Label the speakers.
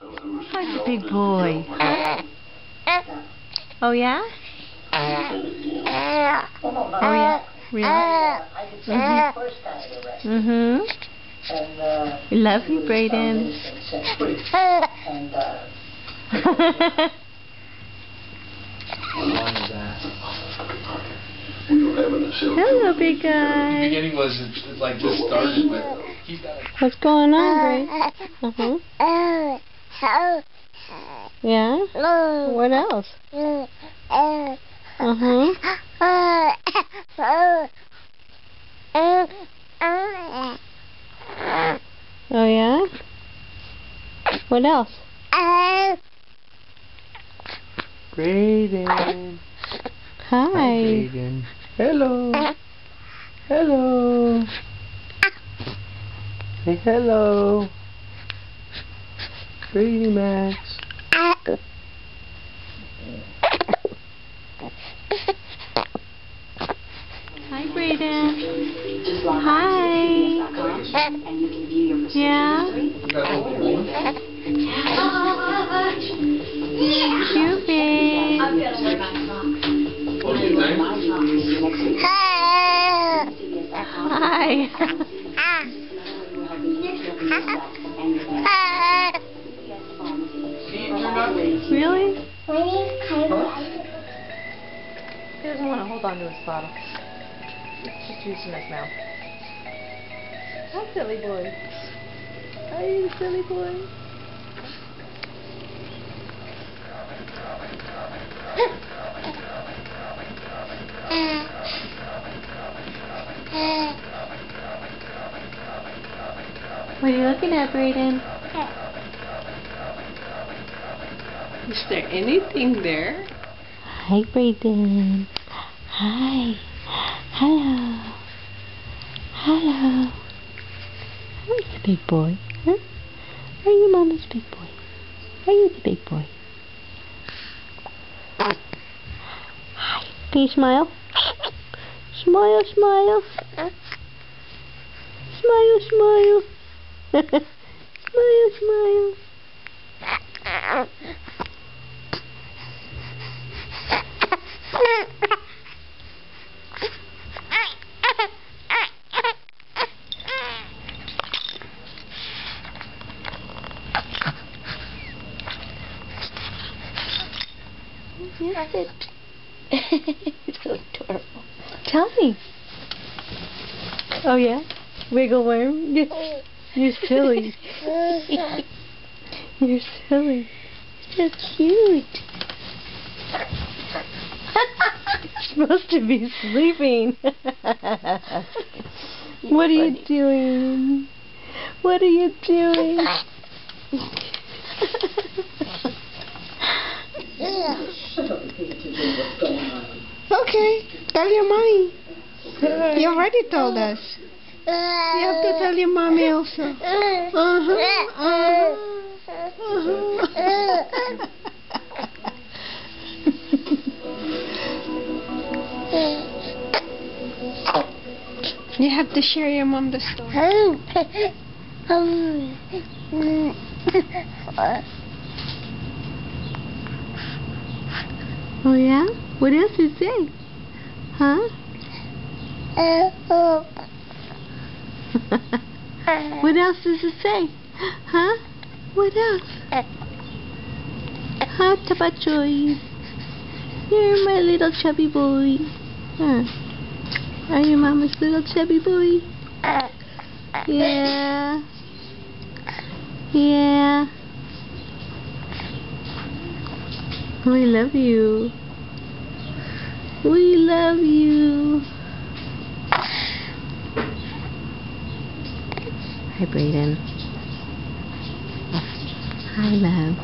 Speaker 1: Hi, big boy. Oh, yeah? Oh, yeah? Really? Mm-hmm. We love you, Brayden. Hello, big guy.
Speaker 2: The beginning was like just started, but he's got a...
Speaker 1: What's going on, Bray? Yeah? What else? Oh, yeah? What else?
Speaker 2: Brayden.
Speaker 1: Hi.
Speaker 2: Brayden. Hello. Hello. Say hello. Brady Max.
Speaker 1: Hi, Brayden. Hi. Yeah? Cute, babe. Hi. Really? He doesn't want to hold on to his bottle. He's just using his mouth. Hi, silly boy. Hi, silly boy. What are you looking at, Brayden?
Speaker 3: Is there anything there?
Speaker 1: Hi, Brayden. Hi. Hello. Hello. Who's the big boy? Huh? Are you Mama's big boy? Are you the big boy? Hi. Can you smile? Smile, smile. Smile, smile. Smile, smile. Yes, it. It's so adorable. Tell me. Oh, yeah? Wiggle worm? You're silly. You're silly. So cute. You're supposed to be sleeping. What are you doing? What are you doing?
Speaker 3: Okay, tell your mommy. You already told us. You have to tell your mommy also. You have to share your mom the story.
Speaker 1: Oh, yeah? What else did it say? Huh? What else does it say? Huh? What else? Huh, Tapachoy? You're my little chubby boy. Huh? Are you Mama's little chubby boy? Yeah. Yeah. We love you. We love you. Hi, Brayden. Hi, love.